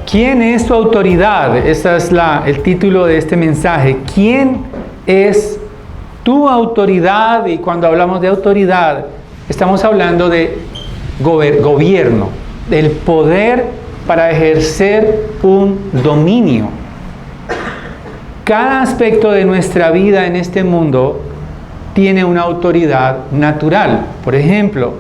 ¿Quién es tu autoridad? Ese es el título de este mensaje. ¿Quién es tu autoridad? Y cuando hablamos de autoridad, estamos hablando de gobierno, del poder para ejercer un dominio. Cada aspecto de nuestra vida en este mundo tiene una autoridad natural. Por ejemplo,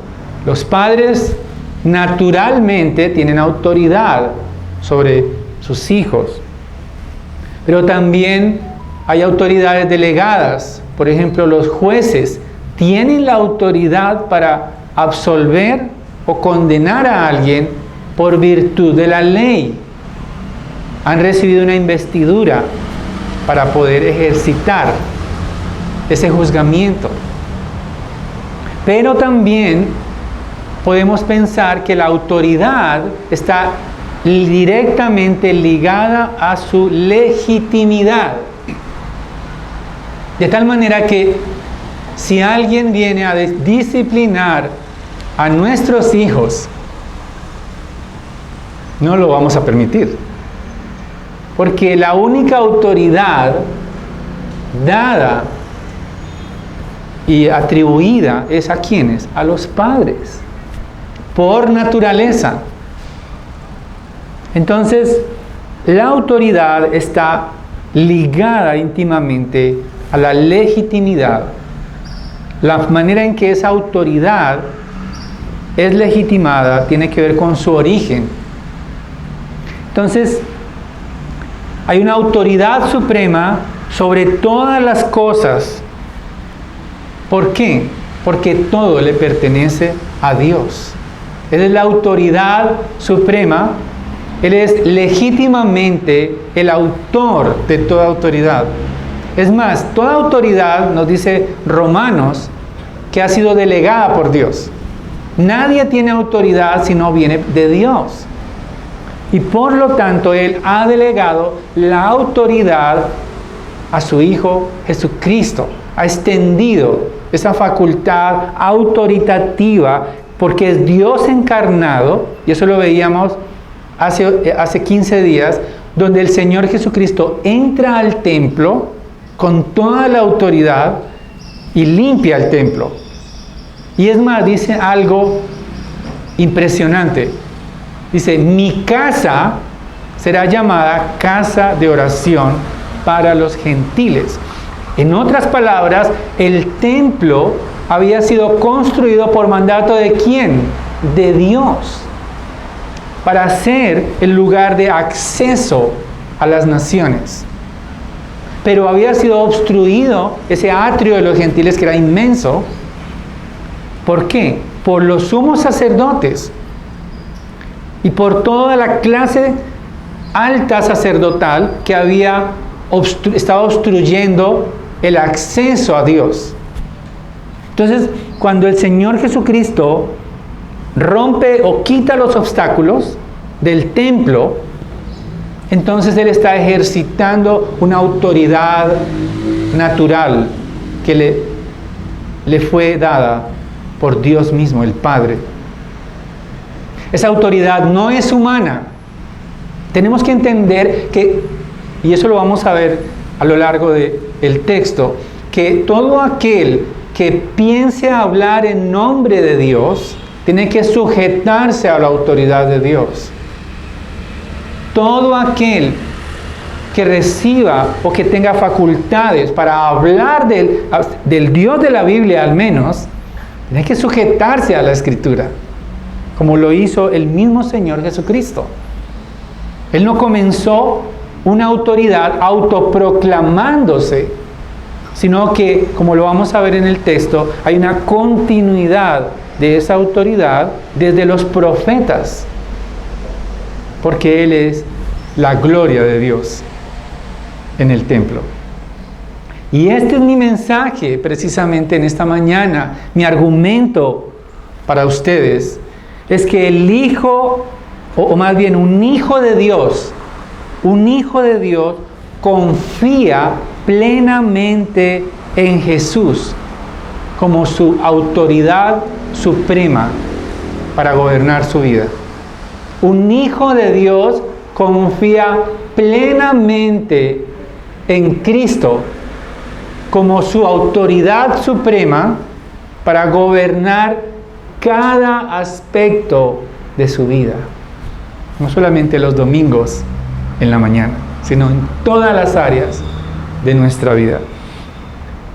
los padres naturalmente tienen autoridad sobre sus hijos, pero también hay autoridades delegadas. Por ejemplo, los jueces tienen la autoridad para absolver o condenar a alguien por virtud de la ley. Han recibido una investidura para poder ejercitar ese juzgamiento. Pero también podemos pensar que la autoridad está directamente ligada a su legitimidad. De tal manera que si alguien viene a disciplinar a nuestros hijos, no lo vamos a permitir. Porque la única autoridad dada y atribuida es a ¿quiénes? A los padres, por naturaleza. Entonces, la autoridad está ligada íntimamente a la legitimidad. La manera en que esa autoridad es legitimada tiene que ver con su origen. Entonces, hay una autoridad suprema sobre todas las cosas. ¿Por qué? Porque todo le pertenece a Dios. Él es la autoridad suprema. Él es legítimamente el autor de toda autoridad. Es más, toda autoridad, nos dice Romanos, que ha sido delegada por Dios. Nadie tiene autoridad si no viene de Dios. Y por lo tanto, Él ha delegado la autoridad a su Hijo Jesucristo. Ha extendido esa facultad autoritativa porque es Dios encarnado, y eso lo veíamos hace 15 días, donde el Señor Jesucristo entra al templo con toda la autoridad y limpia el templo. Y es más, dice algo impresionante. Dice, mi casa será llamada casa de oración para los gentiles. En otras palabras, el templo había sido construido por mandato ¿de quién? De Dios, para ser el lugar de acceso a las naciones. Pero había sido obstruido ese atrio de los gentiles, que era inmenso. ¿Por qué? Por los sumos sacerdotes y por toda la clase alta sacerdotal que estaba obstruyendo el acceso a Dios. Entonces, cuando el Señor Jesucristo rompe o quita los obstáculos del templo, entonces Él está ejercitando una autoridad natural que le fue dada por Dios mismo, el Padre. Esa autoridad no es humana. Tenemos que entender que, y eso lo vamos a ver a lo largo del texto, que todo aquel que piense hablar en nombre de Dios tiene que sujetarse a la autoridad de Dios. Todo aquel que reciba o que tenga facultades para hablar del Dios de la Biblia al menos, tiene que sujetarse a la Escritura, como lo hizo el mismo Señor Jesucristo. Él no comenzó una autoridad autoproclamándose, sino que, como lo vamos a ver en el texto, hay una continuidad de esa autoridad desde los profetas, porque Él es la gloria de Dios en el templo. Y este es mi mensaje precisamente en esta mañana. Mi argumento para ustedes es que el Hijo, o más bien un hijo de Dios confía plenamente en Jesús como su autoridad suprema para gobernar su vida. Un hijo de Dios confía plenamente en Cristo como su autoridad suprema para gobernar cada aspecto de su vida. No solamente los domingos en la mañana, sino en todas las áreas de nuestra vida.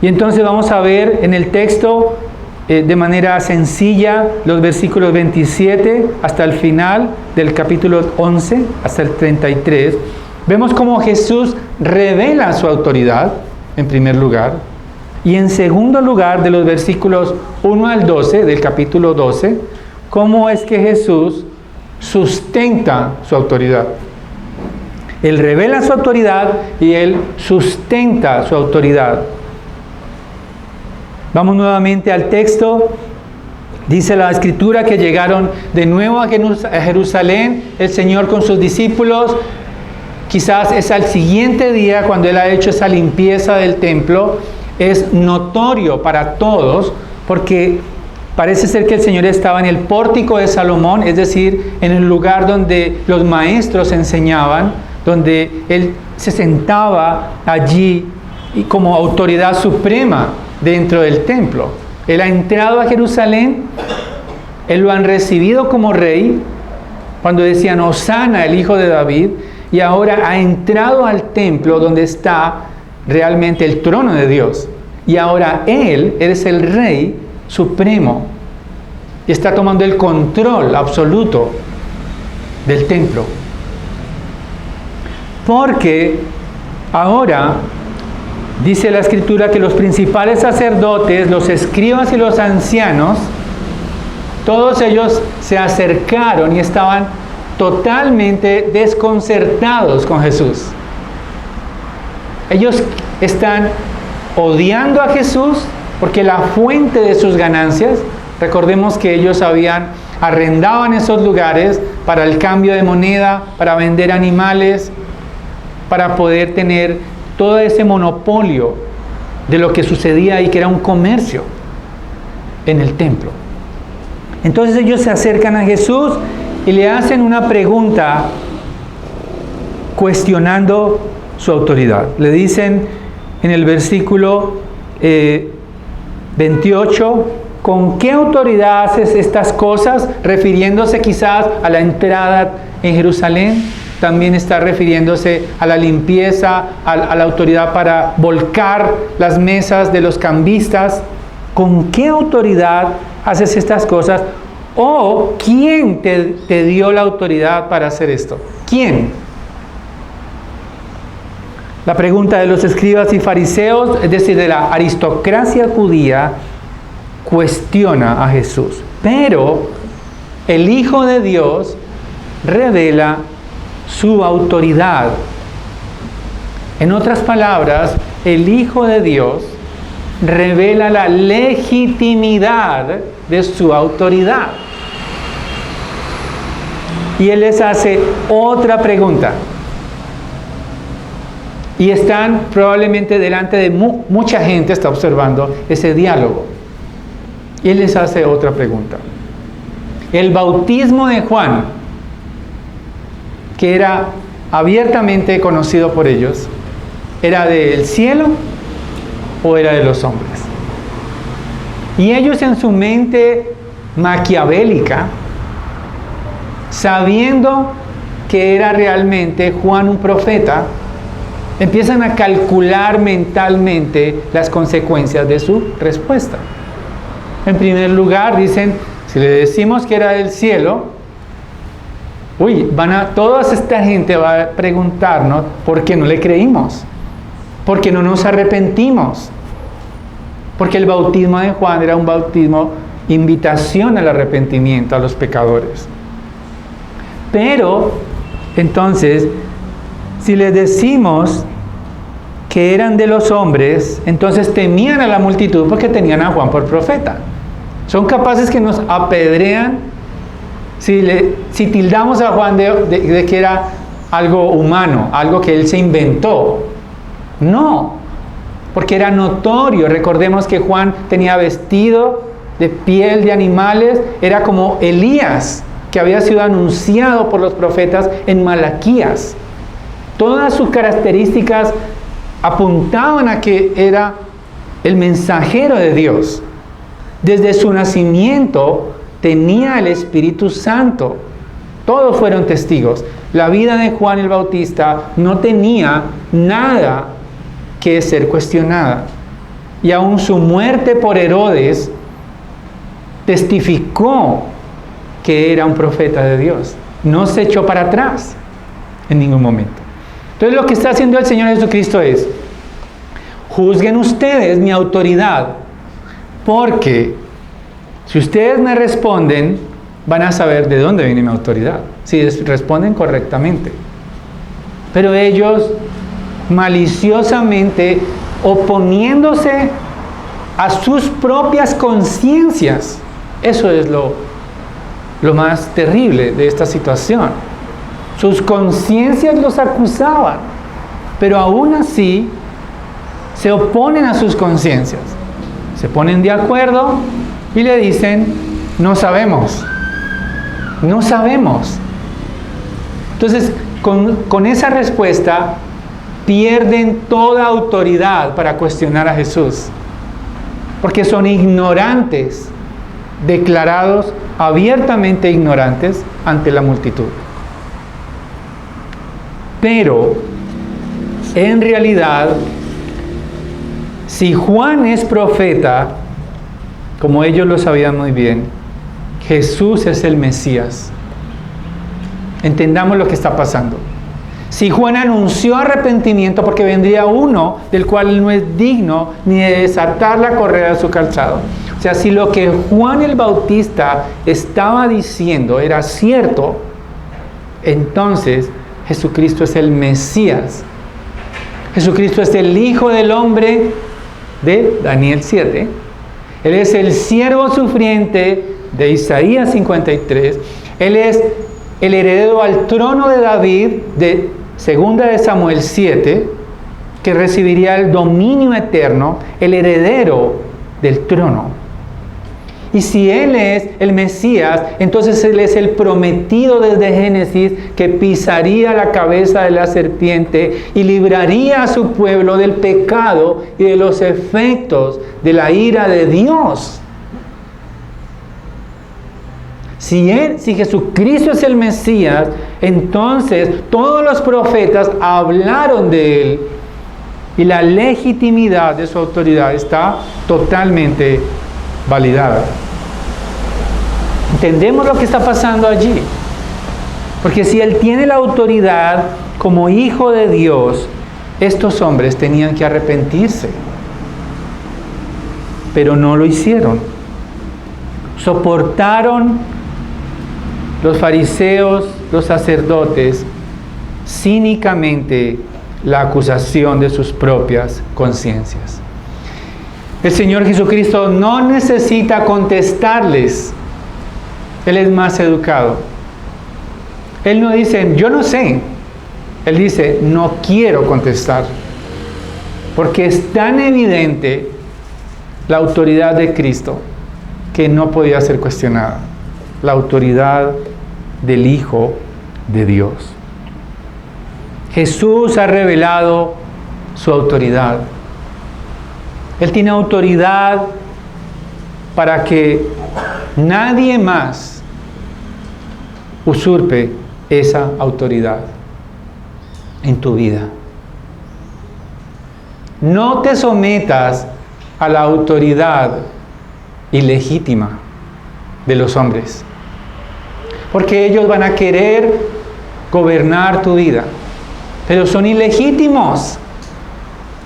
Y entonces vamos a ver en el texto de manera sencilla los versículos 27 hasta el final del capítulo 11, hasta el 33. Vemos cómo Jesús revela su autoridad, en primer lugar, y en segundo lugar, de los versículos 1 al 12 del capítulo 12, cómo es que Jesús sustenta su autoridad. Él revela su autoridad y Él sustenta su autoridad. Vamos nuevamente al texto. Dice la Escritura que llegaron de nuevo a Jerusalén el Señor con sus discípulos. Quizás es al siguiente día cuando Él ha hecho esa limpieza del templo. Es notorio para todos porque parece ser que el Señor estaba en el pórtico de Salomón, es decir, en el lugar donde los maestros enseñaban, donde Él se sentaba allí y como autoridad suprema dentro del templo. Él ha entrado a Jerusalén, Él lo han recibido como rey, cuando decían Hosana, el hijo de David, y ahora ha entrado al templo donde está realmente el trono de Dios. Y ahora Él es el rey supremo y está tomando el control absoluto del templo. Porque ahora dice la Escritura que los principales sacerdotes, los escribas y los ancianos, todos ellos se acercaron y estaban totalmente desconcertados con Jesús. Ellos están odiando a Jesús porque la fuente de sus ganancias, recordemos que ellos arrendaban esos lugares para el cambio de moneda, para vender animales, para poder tener todo ese monopolio de lo que sucedía ahí, que era un comercio en el templo. Entonces ellos se acercan a Jesús y le hacen una pregunta cuestionando su autoridad. Le dicen en el versículo 28, ¿con qué autoridad haces estas cosas? Refiriéndose quizás a la entrada en Jerusalén. También está refiriéndose a la limpieza, a la autoridad para volcar las mesas de los cambistas. ¿Con qué autoridad haces estas cosas? ¿O quién te dio la autoridad para hacer esto? ¿Quién? La pregunta de los escribas y fariseos, es decir, de la aristocracia judía, cuestiona a Jesús. Pero el Hijo de Dios revela su autoridad. En otras palabras, el Hijo de Dios revela la legitimidad de su autoridad. Y Él les hace otra pregunta. Y están probablemente delante de mucha gente, está observando ese diálogo. Y Él les hace otra pregunta. El bautismo de Juan, que era abiertamente conocido por ellos, ¿era del cielo o era de los hombres? Y ellos en su mente maquiavélica, sabiendo que era realmente Juan un profeta, empiezan a calcular mentalmente las consecuencias de su respuesta. En primer lugar, dicen, si le decimos que era del cielo, toda esta gente va a preguntarnos por qué no le creímos, por qué no nos arrepentimos, porque el bautismo de Juan era un bautismo, invitación al arrepentimiento a los pecadores. Pero, entonces, si les decimos que eran de los hombres, entonces temían a la multitud porque tenían a Juan por profeta. Son capaces que nos apedrean si tildamos a Juan de que era algo humano, algo que él se inventó. No, porque era notorio. Recordemos que Juan tenía vestido de piel de animales, era como Elías, que había sido anunciado por los profetas en Malaquías. Todas sus características apuntaban a que era el mensajero de Dios. Desde su nacimiento tenía el Espíritu Santo. Todos fueron testigos. La vida de Juan el Bautista no tenía nada que ser cuestionada. Y aún su muerte por Herodes testificó que era un profeta de Dios. No se echó para atrás en ningún momento. Entonces lo que está haciendo el Señor Jesucristo es: juzguen ustedes mi autoridad, porque si ustedes me responden, van a saber de dónde viene mi autoridad, si responden correctamente. Pero ellos, maliciosamente, oponiéndose a sus propias conciencias, eso es lo más terrible de esta situación. Sus conciencias los acusaban, pero aún así se oponen a sus conciencias. Se ponen de acuerdo y le dicen: no sabemos. No sabemos. Entonces, con esa respuesta, pierden toda autoridad para cuestionar a Jesús. Porque son ignorantes, declarados abiertamente ignorantes ante la multitud. Pero, en realidad, si Juan es profeta, como ellos lo sabían muy bien, Jesús es el Mesías. Entendamos lo que está pasando. Si Juan anunció arrepentimiento porque vendría uno del cual no es digno ni de desatar la correa de su calzado. O sea, si lo que Juan el Bautista estaba diciendo era cierto, entonces Jesucristo es el Mesías. Jesucristo es el Hijo del Hombre de Daniel 7. Él es el siervo sufriente de Isaías 53. Él es el heredero al trono de David de 2 de Samuel 7, que recibiría el dominio eterno, el heredero del trono. Y si Él es el Mesías, entonces Él es el prometido desde Génesis, que pisaría la cabeza de la serpiente y libraría a su pueblo del pecado y de los efectos de la ira de Dios. Si Jesucristo es el Mesías, entonces todos los profetas hablaron de Él y la legitimidad de su autoridad está totalmente validada. Entendemos lo que está pasando allí. Porque si Él tiene la autoridad como Hijo de Dios, estos hombres tenían que arrepentirse. Pero no lo hicieron. Soportaron los fariseos, los sacerdotes, cínicamente la acusación de sus propias conciencias. El Señor Jesucristo no necesita contestarles. Él es más educado. Él no dice: yo no sé. Él dice: no quiero contestar. Porque es tan evidente la autoridad de Cristo que no podía ser cuestionada. La autoridad del Hijo de Dios. Jesús ha revelado su autoridad. Él tiene autoridad para que nadie más usurpe esa autoridad en tu vida. No te sometas a la autoridad ilegítima de los hombres, porque ellos van a querer gobernar tu vida, pero son ilegítimos,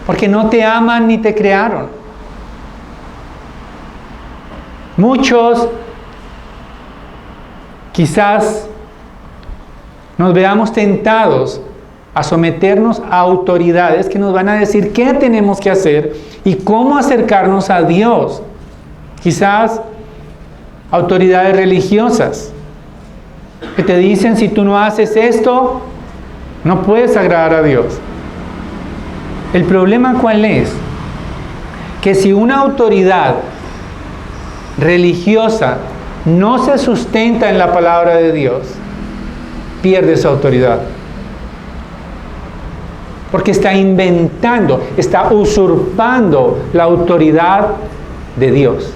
porque no te aman ni te crearon. Muchos quizás nos veamos tentados a someternos a autoridades que nos van a decir qué tenemos que hacer y cómo acercarnos a Dios. Quizás autoridades religiosas que te dicen: si tú no haces esto, no puedes agradar a Dios. El problema, ¿cuál es? Que si una autoridad religiosa no se sustenta en la palabra de Dios, pierde su autoridad. Porque está inventando, está usurpando la autoridad de Dios.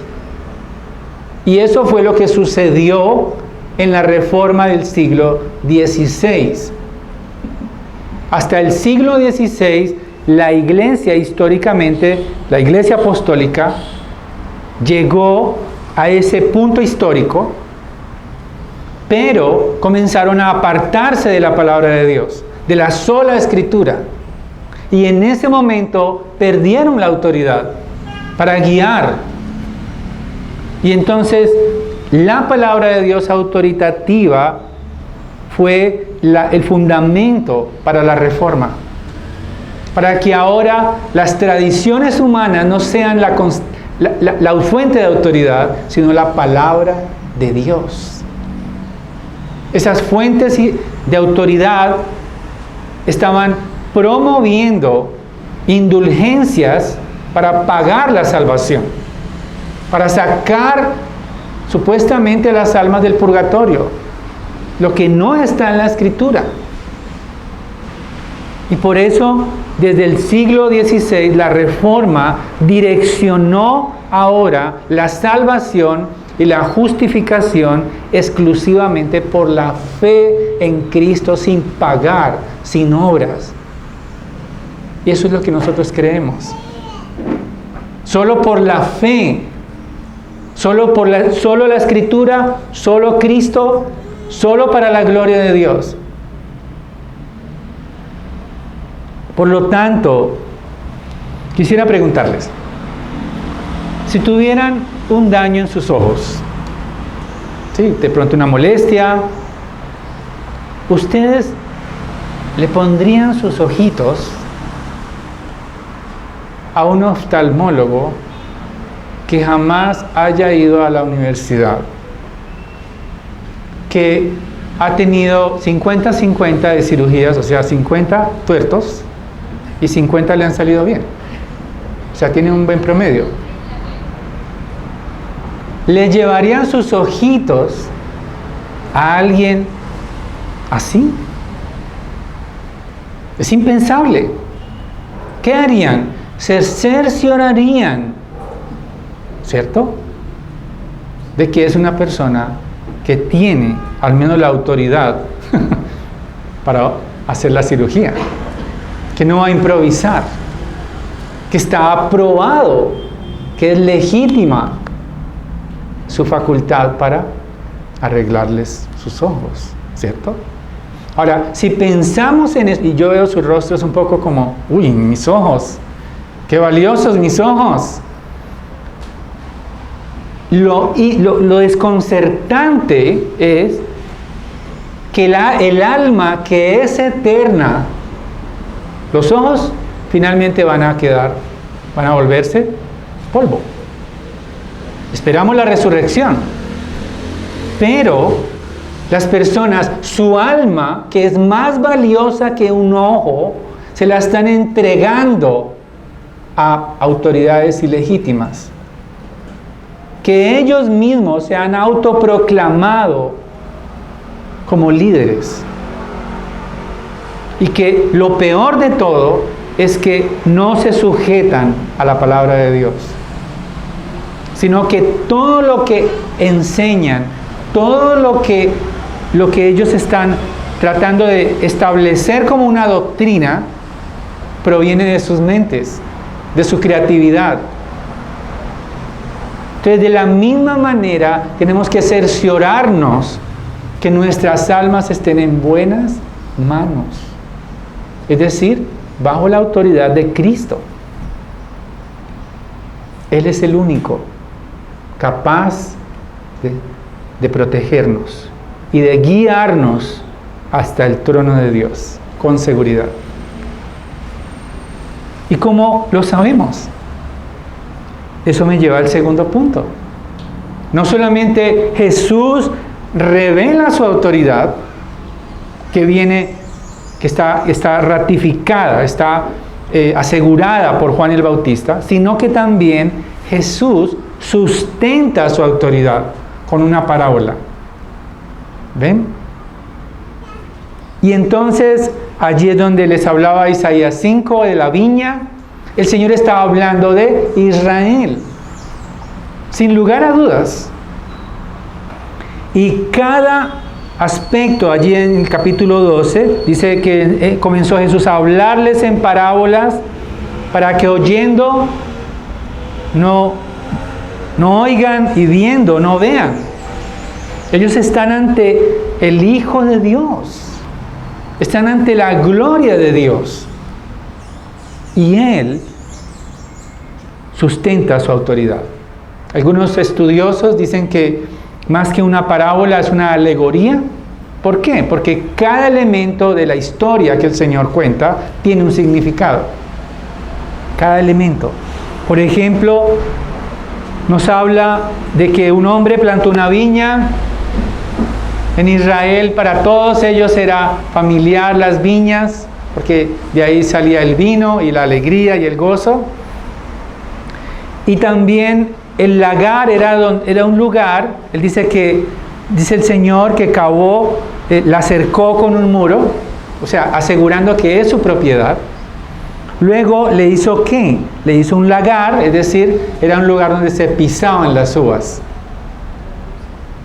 Y eso fue lo que sucedió en la Reforma del siglo XVI. Hasta el siglo XVI, la iglesia históricamente, la iglesia apostólica, llegó a ese punto histórico, pero comenzaron a apartarse de la palabra de Dios, de la sola escritura. Y en ese momento perdieron la autoridad para guiar. Y entonces la palabra de Dios autoritativa fue el fundamento para la reforma. Para que ahora las tradiciones humanas no sean la fuente de autoridad, sino la palabra de Dios. Esas fuentes de autoridad estaban promoviendo indulgencias para pagar la salvación, para sacar supuestamente las almas del purgatorio, lo que no está en la Escritura. Y por eso, desde el siglo XVI, la Reforma direccionó ahora la salvación y la justificación exclusivamente por la fe en Cristo, sin pagar, sin obras. Y eso es lo que nosotros creemos. Solo por la fe, solo la Escritura, solo Cristo, solo para la gloria de Dios. Por lo tanto, quisiera preguntarles, si tuvieran un daño en sus ojos, ¿sí? De pronto una molestia, ¿ustedes le pondrían sus ojitos a un oftalmólogo que jamás haya ido a la universidad, que ha tenido 50-50 de cirugías, o sea, 50 tuertos y 50 le han salido bien? O sea, tiene un buen promedio. ¿Le llevarían sus ojitos a alguien así? Es impensable. ¿Qué harían? Se cerciorarían, ¿cierto?, de que es una persona que tiene al menos la autoridad para hacer la cirugía, que no va a improvisar, que está aprobado, que es legítima su facultad para arreglarles sus ojos, ¿cierto? Ahora, si pensamos en eso, y yo veo sus rostros un poco como, uy, mis ojos, qué valiosos mis ojos. Lo desconcertante es que el alma que es eterna, los ojos finalmente van a volverse polvo. Esperamos la resurrección, pero las personas, su alma, que es más valiosa que un ojo, se la están entregando a autoridades ilegítimas, que ellos mismos se han autoproclamado como líderes, y que lo peor de todo es que no se sujetan a la palabra de Dios, sino que todo lo que enseñan, todo lo que ellos están tratando de establecer como una doctrina, proviene de sus mentes, de su creatividad. Entonces, de la misma manera, tenemos que cerciorarnos que nuestras almas estén en buenas manos, es decir, bajo la autoridad de Cristo. Él es el único capaz de protegernos y de guiarnos hasta el trono de Dios con seguridad. ¿Y cómo lo sabemos? Eso me lleva al segundo punto. No solamente Jesús revela su autoridad, que está ratificada, está asegurada por Juan el Bautista, sino que también Jesús sustenta su autoridad con una parábola. ¿Ven? Y entonces, allí es donde les hablaba Isaías 5 de la viña. El Señor estaba hablando de Israel, sin lugar a dudas. Y cada aspecto, allí en el capítulo 12, dice que comenzó Jesús a hablarles en parábolas para que oyendo no oigan y viendo no vean. Ellos están ante el Hijo de Dios, están ante la gloria de Dios, y Él sustenta su autoridad. Algunos estudiosos dicen que más que una parábola es una alegoría. ¿Por qué? Porque cada elemento de la historia que el Señor cuenta tiene un significado. Cada elemento. Por ejemplo, nos habla de que un hombre plantó una viña en Israel. Para todos ellos era familiar las viñas, porque de ahí salía el vino y la alegría y el gozo. Y también el lagar era un lugar, él dice el Señor que cavó, la cercó con un muro, o sea, asegurando que es su propiedad. Luego le hizo ¿qué? Le hizo un lagar, es decir, era un lugar donde se pisaban las uvas.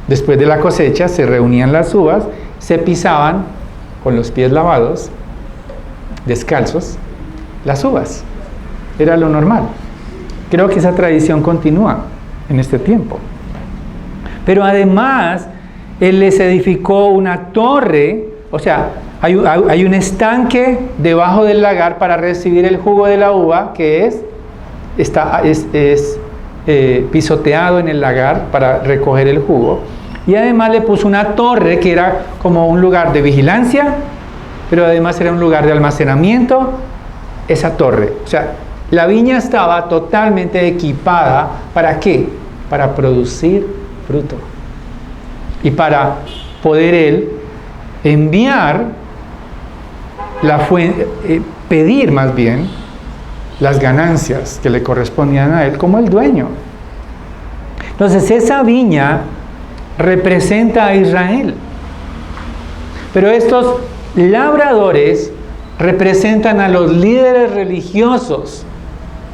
Después de la cosecha se reunían las uvas, se pisaban con los pies lavados, descalzos, las uvas. Era lo normal. Creo que esa tradición continúa en este tiempo. Pero además, Él les edificó una torre, o sea, hay un estanque debajo del lagar para recibir el jugo de la uva, que es pisoteado en el lagar para recoger el jugo. Y además le puso una torre que era como un lugar de vigilancia, pero además era un lugar de almacenamiento, esa torre. O sea, la viña estaba totalmente equipada, ¿para qué? Para producir fruto. Y para poder Él enviar pedir más bien las ganancias que le correspondían a Él como el dueño. Entonces esa viña representa a Israel. Pero estos labradores representan a los líderes religiosos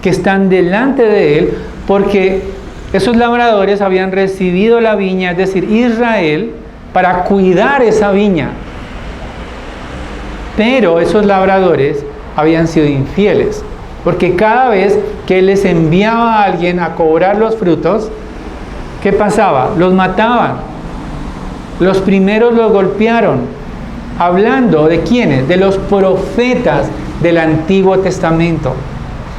que están delante de Él, porque esos labradores habían recibido la viña, es decir, Israel, para cuidar esa viña. Pero esos labradores habían sido infieles, porque cada vez que Él les enviaba a alguien a cobrar los frutos, ¿qué pasaba? Los mataban. Los primeros los golpearon. Hablando de ¿quiénes? De los profetas del Antiguo Testamento,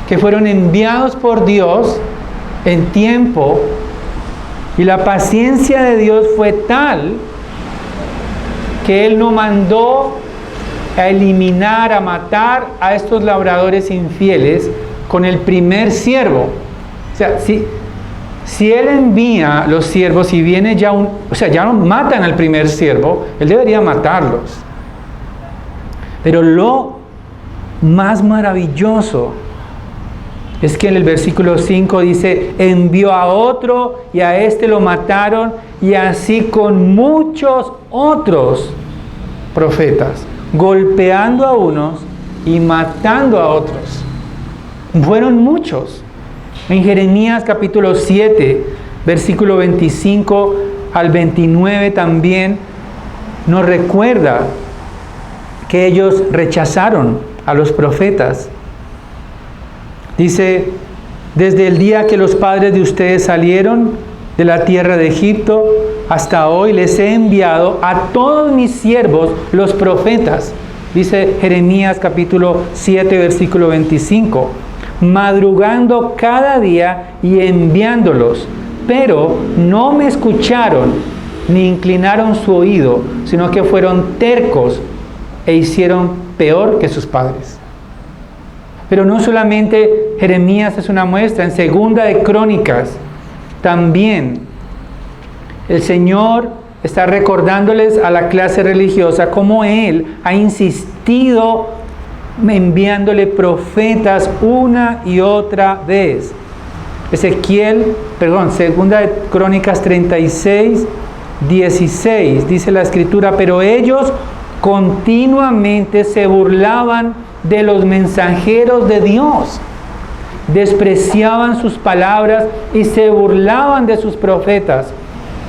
que fueron enviados por Dios en tiempo, y la paciencia de Dios fue tal que Él no mandó a eliminar, a matar a estos labradores infieles con el primer siervo. O sea, si Él envía los siervos y viene ya ya no matan al primer siervo, Él debería matarlos. Pero lo más maravilloso es que en el versículo 5 dice, envió a otro y a este lo mataron, y así con muchos otros profetas, golpeando a unos y matando a otros. Fueron muchos. En Jeremías capítulo 7, versículo 25 al 29 también nos recuerda que ellos rechazaron a los profetas. Dice, desde el día que los padres de ustedes salieron de la tierra de Egipto hasta hoy les he enviado a todos mis siervos los profetas. Dice Jeremías capítulo 7 versículo 25, madrugando cada día y enviándolos, pero no me escucharon ni inclinaron su oído, sino que fueron tercos e hicieron peor que sus padres. Pero no solamente Jeremías es una muestra, en Segunda de Crónicas también el Señor está recordándoles a la clase religiosa cómo Él ha insistido enviándole profetas una y otra vez. Ezequiel segunda de Crónicas 36, 16, dice la Escritura, pero ellos continuamente se burlaban de los mensajeros de Dios, despreciaban sus palabras y se burlaban de sus profetas,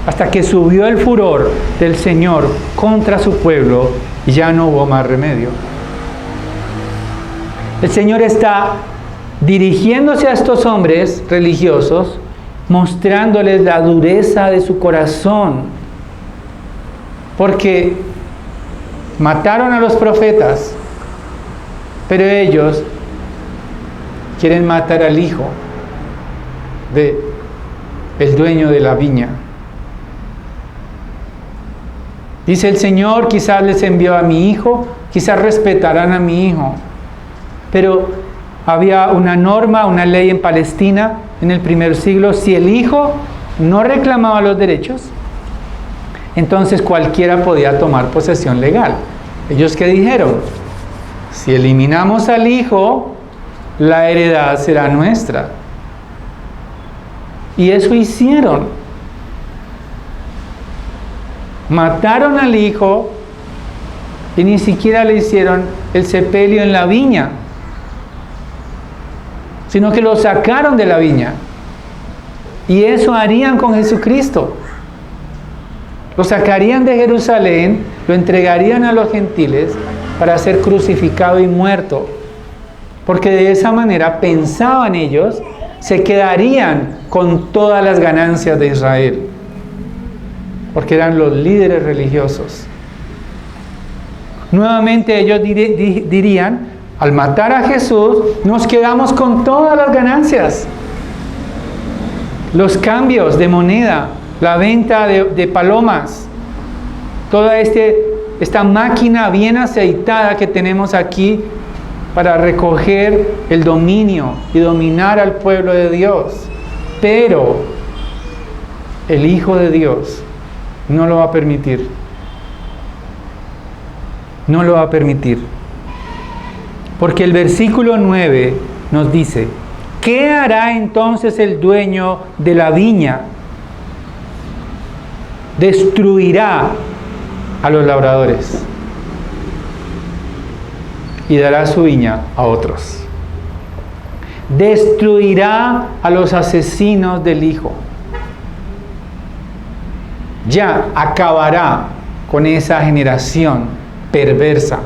hasta que subió el furor del Señor contra su pueblo y ya no hubo más remedio. El Señor está dirigiéndose a estos hombres religiosos, mostrándoles la dureza de su corazón, porque mataron a los profetas, pero ellos quieren matar al hijo del dueño de la viña. Dice el Señor, quizás les envió a mi hijo, quizás respetarán a mi hijo. Pero había una norma, una ley en Palestina en el primer siglo: si el hijo no reclamaba los derechos, entonces cualquiera podía tomar posesión legal. ¿Ellos qué dijeron? Si eliminamos al hijo, la heredad será nuestra. Y eso hicieron. Mataron al hijo y ni siquiera le hicieron el sepelio en la viña, sino que lo sacaron de la viña. Y eso harían con Jesucristo. Lo sacarían de Jerusalén, lo entregarían a los gentiles para ser crucificado y muerto. Porque de esa manera pensaban ellos, se quedarían con todas las ganancias de Israel. Porque eran los líderes religiosos. Nuevamente ellos dirían, al matar a Jesús, nos quedamos con todas las ganancias. Los cambios de moneda, la venta de palomas, toda esta máquina bien aceitada que tenemos aquí para recoger el dominio y dominar al pueblo de Dios. Pero el Hijo de Dios no lo va a permitir. No lo va a permitir. Porque el versículo 9 nos dice, ¿qué hará entonces el dueño de la viña? Destruirá a los labradores y dará su viña a otros. Destruirá a los asesinos del Hijo. Ya acabará con esa generación perversa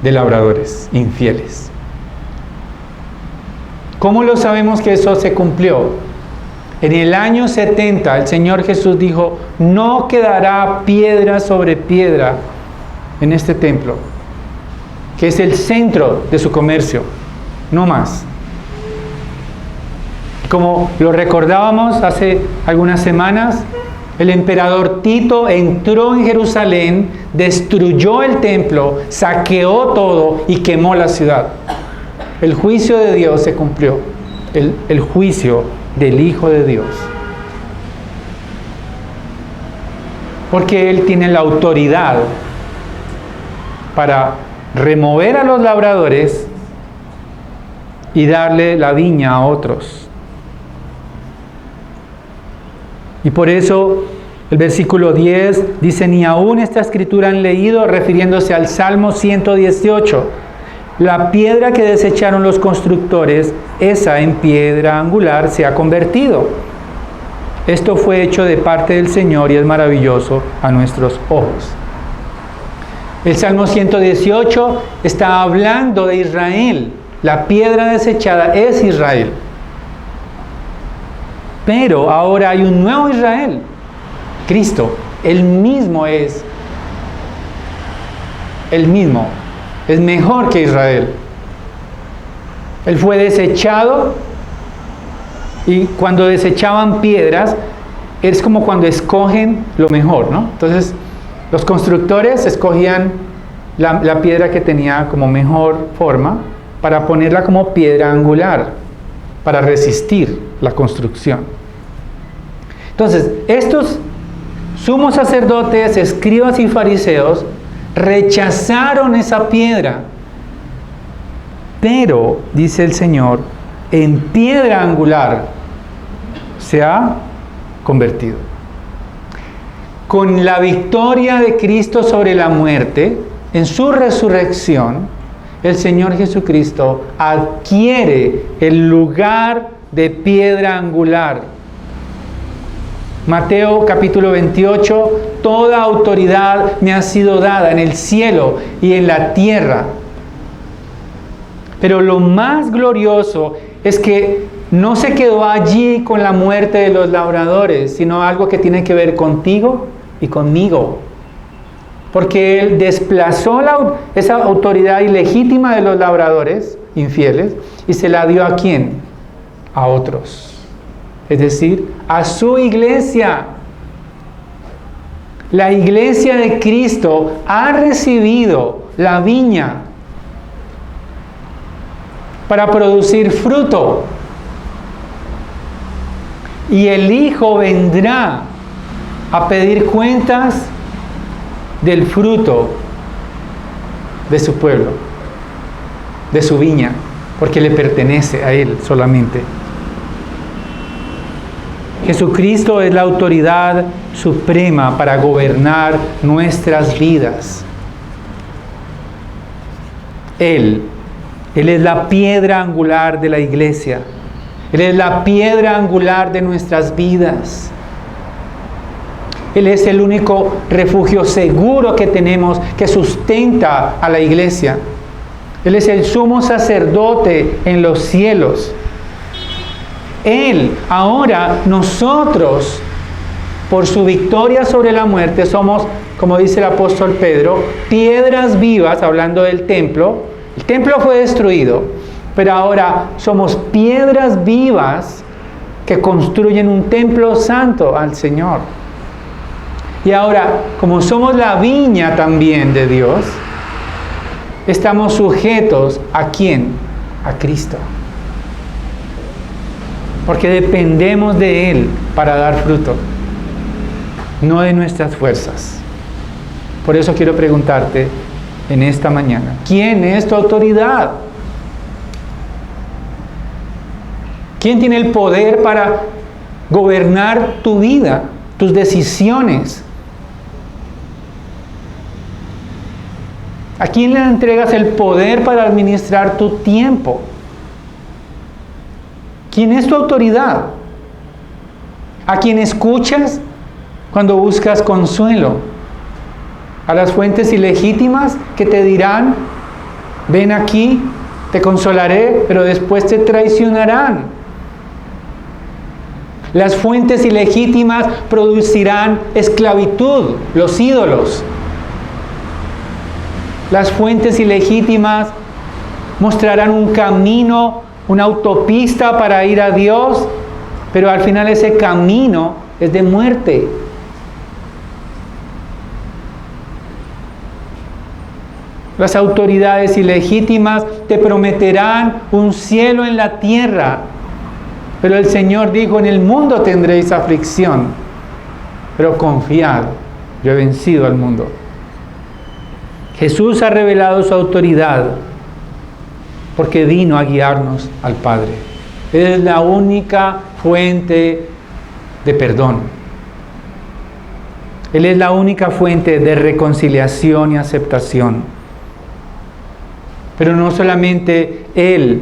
de labradores infieles. ¿Cómo lo sabemos que eso se cumplió? En el año 70 el Señor Jesús dijo, no quedará piedra sobre piedra en este templo, que es el centro de su comercio, no más. Como lo recordábamos hace algunas semanas, el emperador Tito entró en Jerusalén, destruyó el templo, saqueó todo y quemó la ciudad. El juicio de Dios se cumplió, el juicio del Hijo de Dios. Porque Él tiene la autoridad para remover a los labradores y darle la viña a otros. Y por eso el versículo 10 dice, ni aún esta escritura han leído, refiriéndose al Salmo 118. La piedra que desecharon los constructores, esa en piedra angular se ha convertido. Esto fue hecho de parte del Señor y es maravilloso a nuestros ojos. El Salmo 118 está hablando de Israel. La piedra desechada es Israel. Pero ahora hay un nuevo Israel, Cristo. Él mismo es mejor que Israel. Él fue desechado, y cuando desechaban piedras, es como cuando escogen lo mejor, ¿no? Entonces, los constructores escogían la piedra que tenía como mejor forma para ponerla como piedra angular, para resistir la construcción. Entonces, estos sumos sacerdotes, escribas y fariseos rechazaron esa piedra. Pero, dice el Señor, en piedra angular se ha convertido. Con la victoria de Cristo sobre la muerte, en su resurrección, el Señor Jesucristo adquiere el lugar de piedra angular. Mateo capítulo 28, toda autoridad me ha sido dada en el cielo y en la tierra. Pero lo más glorioso es que no se quedó allí con la muerte de los labradores, sino algo que tiene que ver contigo y conmigo. Porque Él desplazó esa autoridad ilegítima de los labradores infieles y se la dio ¿a quién? A otros. Es decir, a su iglesia. La iglesia de Cristo ha recibido la viña para producir fruto. Y el Hijo vendrá a pedir cuentas del fruto de su pueblo, de su viña, porque le pertenece a Él solamente. Jesucristo es la autoridad suprema para gobernar nuestras vidas. Él es la piedra angular de la iglesia. Él es la piedra angular de nuestras vidas. Él es el único refugio seguro que tenemos que sustenta a la iglesia. Él es el sumo sacerdote en los cielos. Él, ahora, nosotros, por su victoria sobre la muerte, somos, como dice el apóstol Pedro, piedras vivas, hablando del templo. El templo fue destruido, pero ahora somos piedras vivas que construyen un templo santo al Señor. Y ahora, como somos la viña también de Dios, estamos sujetos ¿a quién? A Cristo. Porque dependemos de Él para dar fruto, no de nuestras fuerzas. Por eso quiero preguntarte en esta mañana, ¿quién es tu autoridad? ¿Quién tiene el poder para gobernar tu vida, tus decisiones? ¿A quién le entregas el poder para administrar tu tiempo? ¿Quién es tu autoridad? ¿A quién escuchas cuando buscas consuelo? ¿A las fuentes ilegítimas que te dirán, ven aquí, te consolaré, pero después te traicionarán? Las fuentes ilegítimas producirán esclavitud, los ídolos. Las fuentes ilegítimas mostrarán un camino, una autopista para ir a Dios, pero al final ese camino es de muerte. Las autoridades ilegítimas te prometerán un cielo en la tierra, pero el Señor dijo, en el mundo tendréis aflicción, pero confiad, yo he vencido al mundo. Jesús ha revelado su autoridad porque vino a guiarnos al Padre. Él es la única fuente de perdón. Él es la única fuente de reconciliación y aceptación. Pero no solamente Él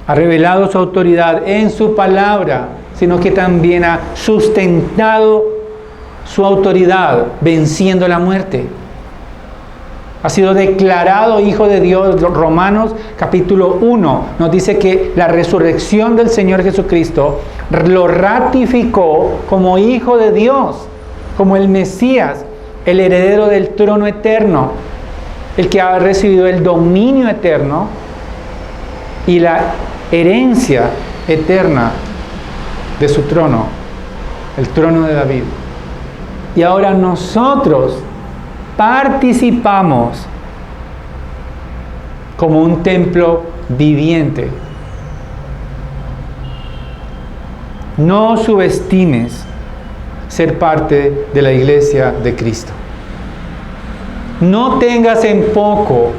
ha revelado su autoridad en su palabra, sino que también ha sustentado su autoridad venciendo la muerte. Ha sido declarado Hijo de Dios. Romanos capítulo 1 nos dice que la resurrección del Señor Jesucristo lo ratificó como Hijo de Dios, como el Mesías, el heredero del trono eterno, el que ha recibido el dominio eterno y la herencia eterna de su trono, el trono de David. Y ahora nosotros participamos como un templo viviente. No subestimes ser parte de la iglesia de Cristo. No tengas en poco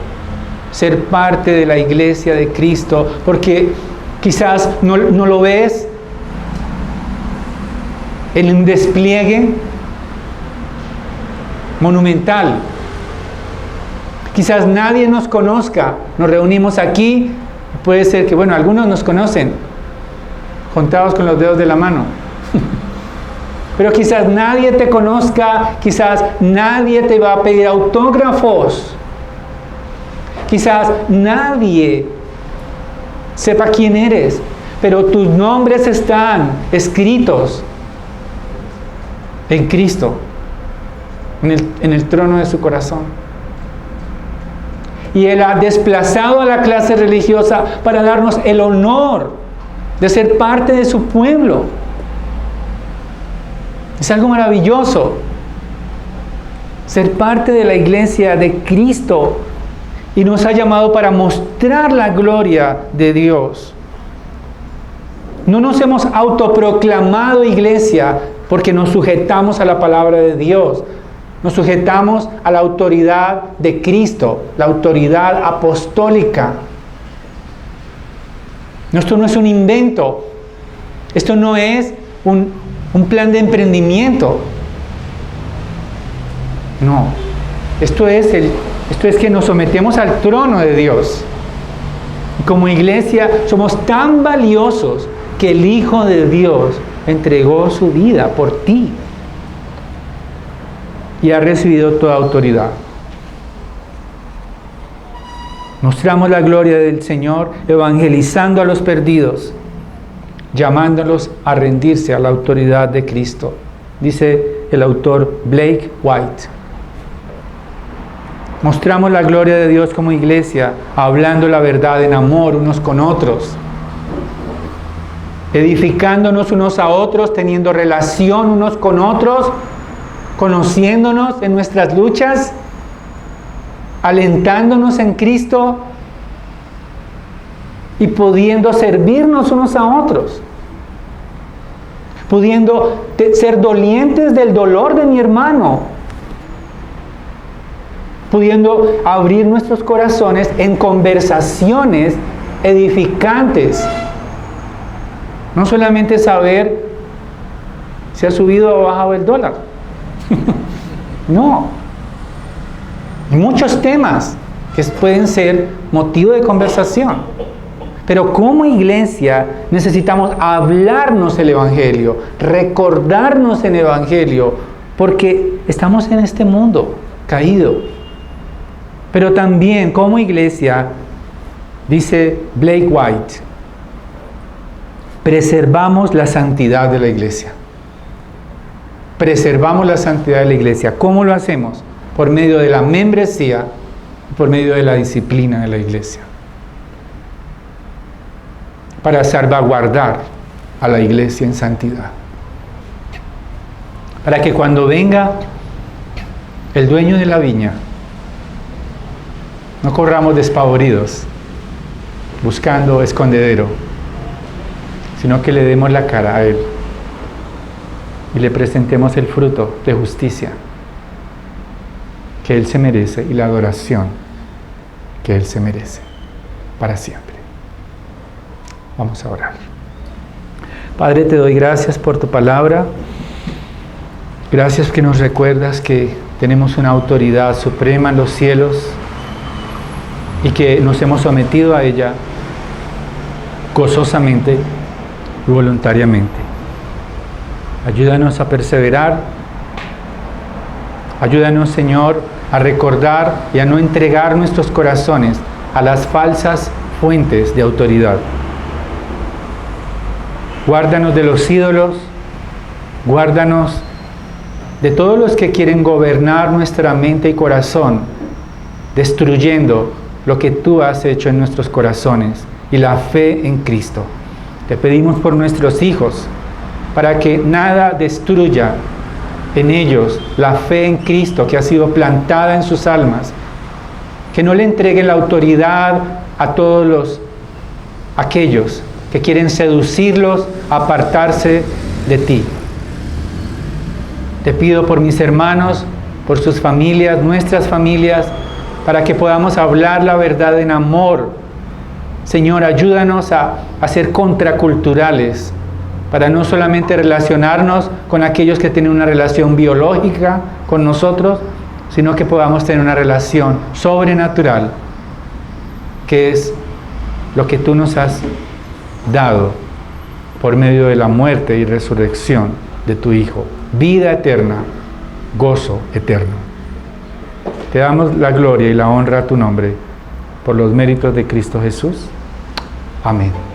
ser parte de la iglesia de Cristo, porque Quizás no lo ves en un despliegue monumental. Quizás nadie nos conozca. Nos reunimos aquí. Puede ser que, bueno, algunos nos conocen, contados con los dedos de la mano. Pero quizás nadie te conozca, quizás nadie te va a pedir autógrafos. Quizás nadie sepa quién eres, pero tus nombres están escritos en Cristo, en el trono de su corazón. Y Él ha desplazado a la clase religiosa para darnos el honor de ser parte de su pueblo. Es algo maravilloso ser parte de la iglesia de Cristo, y nos ha llamado para mostrar la gloria de Dios. No nos hemos autoproclamado iglesia porque nos sujetamos a la palabra de Dios. Nos sujetamos a la autoridad de Cristo, la autoridad apostólica. Esto no es un invento. Esto no es un plan de emprendimiento. No. Esto es que nos sometemos al trono de Dios. Como iglesia somos tan valiosos que el Hijo de Dios entregó su vida por ti y ha recibido toda autoridad. Mostramos la gloria del Señor evangelizando a los perdidos, llamándolos a rendirse a la autoridad de Cristo, dice el autor Blake White. Mostramos la gloria de Dios como iglesia, hablando la verdad en amor unos con otros, edificándonos unos a otros, teniendo relación unos con otros, conociéndonos en nuestras luchas, alentándonos en Cristo y pudiendo servirnos unos a otros, pudiendo ser dolientes del dolor de mi hermano, pudiendo abrir nuestros corazones en conversaciones edificantes. No solamente saber si ha subido o bajado el dólar. No. Hay muchos temas que pueden ser motivo de conversación. Pero como iglesia necesitamos hablarnos el Evangelio, recordarnos el Evangelio, porque estamos en este mundo caído. Pero también como iglesia, dice Blake White, preservamos la santidad de la iglesia. Preservamos la santidad de la iglesia. ¿Cómo lo hacemos? Por medio de la membresía, por medio de la disciplina de la iglesia. Para salvaguardar a la iglesia en santidad. Para que cuando venga el dueño de la viña, no corramos despavoridos, buscando escondedero, sino que le demos la cara a Él y le presentemos el fruto de justicia que Él se merece y la adoración que Él se merece para siempre. Vamos a orar. Padre, te doy gracias por tu palabra. Gracias que nos recuerdas que tenemos una autoridad suprema en los cielos y que nos hemos sometido a ella gozosamente y voluntariamente. Ayúdanos a perseverar. Ayúdanos, Señor, a recordar y a no entregar nuestros corazones a las falsas fuentes de autoridad. Guárdanos de los ídolos, guárdanos de todos los que quieren gobernar nuestra mente y corazón, destruyendo lo que tú has hecho en nuestros corazones y la fe en Cristo. Te pedimos por nuestros hijos, para que nada destruya en ellos la fe en Cristo que ha sido plantada en sus almas, que no le entreguen la autoridad a todos aquellos que quieren seducirlos a apartarse de ti. Te pido por mis hermanos, por sus familias, nuestras familias, para que podamos hablar la verdad en amor, Señor, ayúdanos a ser contraculturales, para no solamente relacionarnos con aquellos que tienen una relación biológica con nosotros, sino que podamos tener una relación sobrenatural, que es lo que tú nos has dado por medio de la muerte y resurrección de tu Hijo. Vida eterna, gozo eterno. Te damos la gloria y la honra a tu nombre por los méritos de Cristo Jesús. Amén.